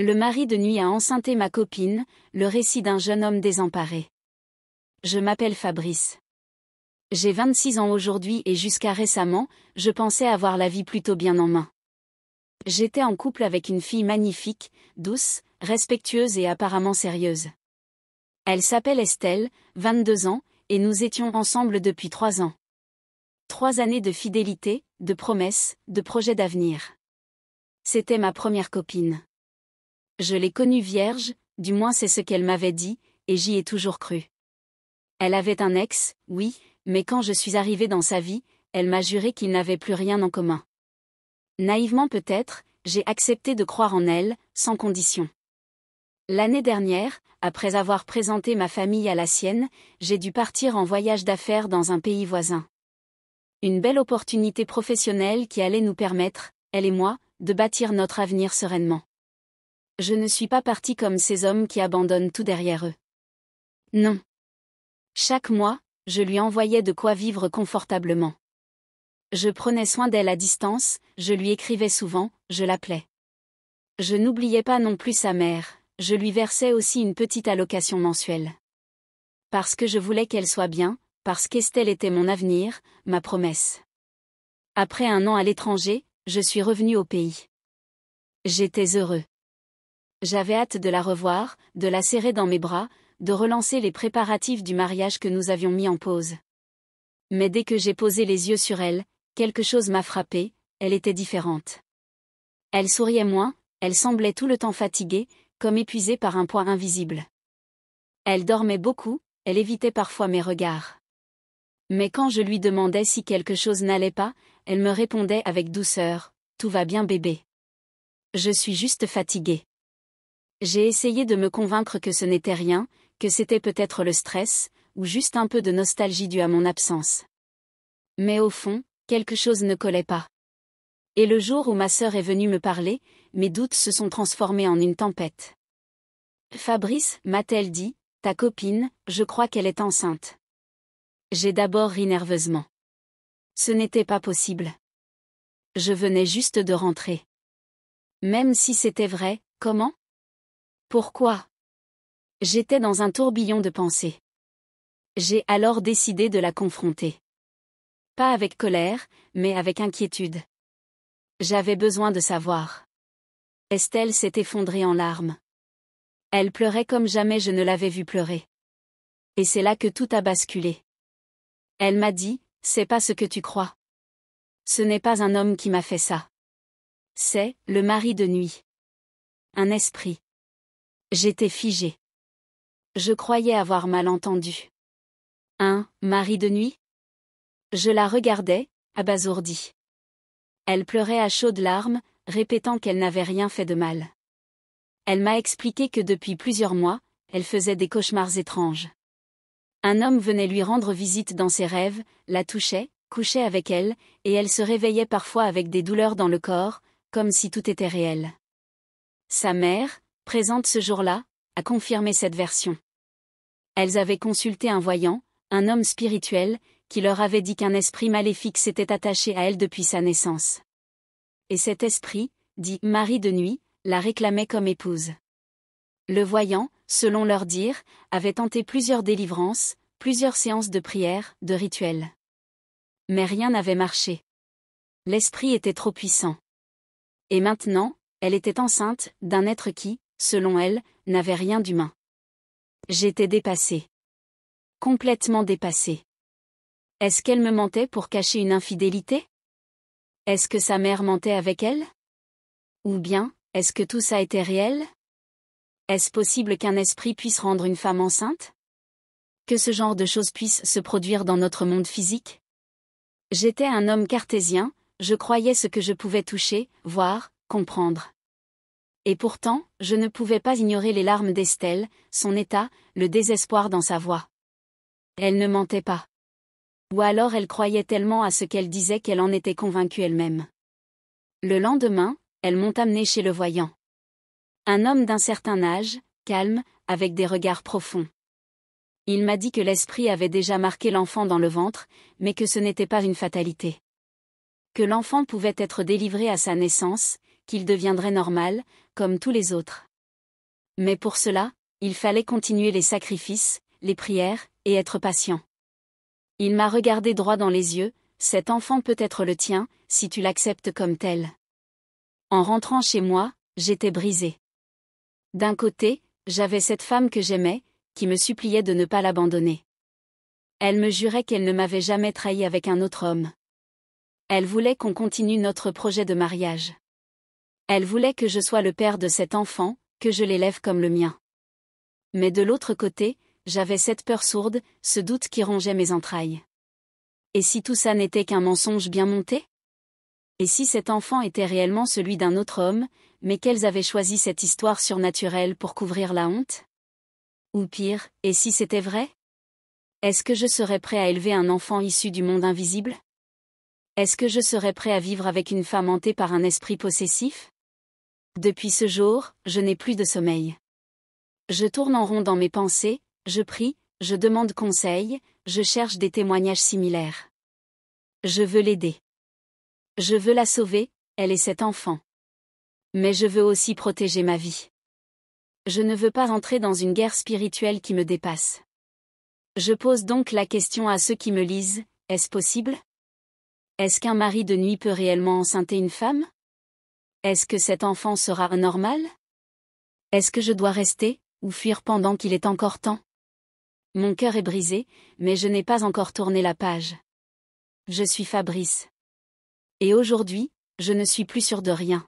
Le mari de nuit a enceinté ma copine, le récit d'un jeune homme désemparé. Je m'appelle Fabrice. J'ai 26 ans aujourd'hui et jusqu'à récemment, je pensais avoir la vie plutôt bien en main. J'étais en couple avec une fille magnifique, douce, respectueuse et apparemment sérieuse. Elle s'appelle Estelle, 22 ans, et nous étions ensemble depuis 3 ans. 3 années de fidélité, de promesses, de projets d'avenir. C'était ma première copine. Je l'ai connue vierge, du moins c'est ce qu'elle m'avait dit, et j'y ai toujours cru. Elle avait un ex, oui, mais quand je suis arrivée dans sa vie, elle m'a juré qu'ils n'avaient plus rien en commun. Naïvement peut-être, j'ai accepté de croire en elle, sans condition. L'année dernière, après avoir présenté ma famille à la sienne, j'ai dû partir en voyage d'affaires dans un pays voisin. Une belle opportunité professionnelle qui allait nous permettre, elle et moi, de bâtir notre avenir sereinement. Je ne suis pas partie comme ces hommes qui abandonnent tout derrière eux. Non. Chaque mois, je lui envoyais de quoi vivre confortablement. Je prenais soin d'elle à distance, je lui écrivais souvent, je l'appelais. Je n'oubliais pas non plus sa mère, je lui versais aussi une petite allocation mensuelle. Parce que je voulais qu'elle soit bien, parce qu'Estelle était mon avenir, ma promesse. Après 1 an à l'étranger, je suis revenue au pays. J'étais heureux. J'avais hâte de la revoir, de la serrer dans mes bras, de relancer les préparatifs du mariage que nous avions mis en pause. Mais dès que j'ai posé les yeux sur elle, quelque chose m'a frappée, elle était différente. Elle souriait moins, elle semblait tout le temps fatiguée, comme épuisée par un poids invisible. Elle dormait beaucoup, elle évitait parfois mes regards. Mais quand je lui demandais si quelque chose n'allait pas, elle me répondait avec douceur, « Tout va bien bébé. Je suis juste fatiguée. » J'ai essayé de me convaincre que ce n'était rien, que c'était peut-être le stress, ou juste un peu de nostalgie due à mon absence. Mais au fond, quelque chose ne collait pas. Et le jour où ma sœur est venue me parler, mes doutes se sont transformés en une tempête. « Fabrice, m'a-t-elle dit, ta copine, je crois qu'elle est enceinte. » J'ai d'abord ri nerveusement. Ce n'était pas possible. Je venais juste de rentrer. Même si c'était vrai, comment ? Pourquoi ? J'étais dans un tourbillon de pensées. J'ai alors décidé de la confronter. Pas avec colère, mais avec inquiétude. J'avais besoin de savoir. Estelle s'est effondrée en larmes. Elle pleurait comme jamais je ne l'avais vue pleurer. Et c'est là que tout a basculé. Elle m'a dit, « C'est pas ce que tu crois. Ce n'est pas un homme qui m'a fait ça. C'est le mari de nuit. Un esprit. » J'étais figée. Je croyais avoir mal entendu. Un mari de nuit ? Je la regardais, abasourdie. Elle pleurait à chaudes larmes, répétant qu'elle n'avait rien fait de mal. Elle m'a expliqué que depuis plusieurs mois, elle faisait des cauchemars étranges. Un homme venait lui rendre visite dans ses rêves, la touchait, couchait avec elle, et elle se réveillait parfois avec des douleurs dans le corps, comme si tout était réel. Sa mère, présente ce jour-là, a confirmé cette version. Elles avaient consulté un voyant, un homme spirituel, qui leur avait dit qu'un esprit maléfique s'était attaché à elle depuis sa naissance. Et cet esprit, dit mari de nuit, la réclamait comme épouse. Le voyant, selon leur dire, avait tenté plusieurs délivrances, plusieurs séances de prière, de rituels. Mais rien n'avait marché. L'esprit était trop puissant. Et maintenant, elle était enceinte d'un être qui, selon elle, n'avait rien d'humain. J'étais dépassée. Complètement dépassée. Est-ce qu'elle me mentait pour cacher une infidélité ? Est-ce que sa mère mentait avec elle ? Ou bien, est-ce que tout ça était réel ? Est-ce possible qu'un esprit puisse rendre une femme enceinte ? Que ce genre de choses puisse se produire dans notre monde physique ? J'étais un homme cartésien, je croyais ce que je pouvais toucher, voir, comprendre. Et pourtant, je ne pouvais pas ignorer les larmes d'Estelle, son état, le désespoir dans sa voix. Elle ne mentait pas. Ou alors elle croyait tellement à ce qu'elle disait qu'elle en était convaincue elle-même. Le lendemain, elles m'ont amenée chez le voyant. Un homme d'un certain âge, calme, avec des regards profonds. Il m'a dit que l'esprit avait déjà marqué l'enfant dans le ventre, mais que ce n'était pas une fatalité. Que l'enfant pouvait être délivré à sa naissance, qu'il deviendrait normal, comme tous les autres. Mais pour cela, il fallait continuer les sacrifices, les prières, et être patient. Il m'a regardé droit dans les yeux, cet enfant peut être le tien, si tu l'acceptes comme tel. En rentrant chez moi, j'étais brisée. D'un côté, j'avais cette femme que j'aimais, qui me suppliait de ne pas l'abandonner. Elle me jurait qu'elle ne m'avait jamais trahi avec un autre homme. Elle voulait qu'on continue notre projet de mariage. Elle voulait que je sois le père de cet enfant, que je l'élève comme le mien. Mais de l'autre côté, j'avais cette peur sourde, ce doute qui rongeait mes entrailles. Et si tout ça n'était qu'un mensonge bien monté? Et si cet enfant était réellement celui d'un autre homme, mais qu'elles avaient choisi cette histoire surnaturelle pour couvrir la honte? Ou pire, et si c'était vrai? Est-ce que je serais prêt à élever un enfant issu du monde invisible? Est-ce que je serais prêt à vivre avec une femme hantée par un esprit possessif? Depuis ce jour, je n'ai plus de sommeil. Je tourne en rond dans mes pensées, je prie, je demande conseil, je cherche des témoignages similaires. Je veux l'aider. Je veux la sauver, elle et cet enfant. Mais je veux aussi protéger ma vie. Je ne veux pas entrer dans une guerre spirituelle qui me dépasse. Je pose donc la question à ceux qui me lisent, est-ce possible? Est-ce qu'un mari de nuit peut réellement enceinter une femme? Est-ce que cet enfant sera anormal? Est-ce que je dois rester, ou fuir pendant qu'il est encore temps? Mon cœur est brisé, mais je n'ai pas encore tourné la page. Je suis Fabrice. Et aujourd'hui, je ne suis plus sûre de rien.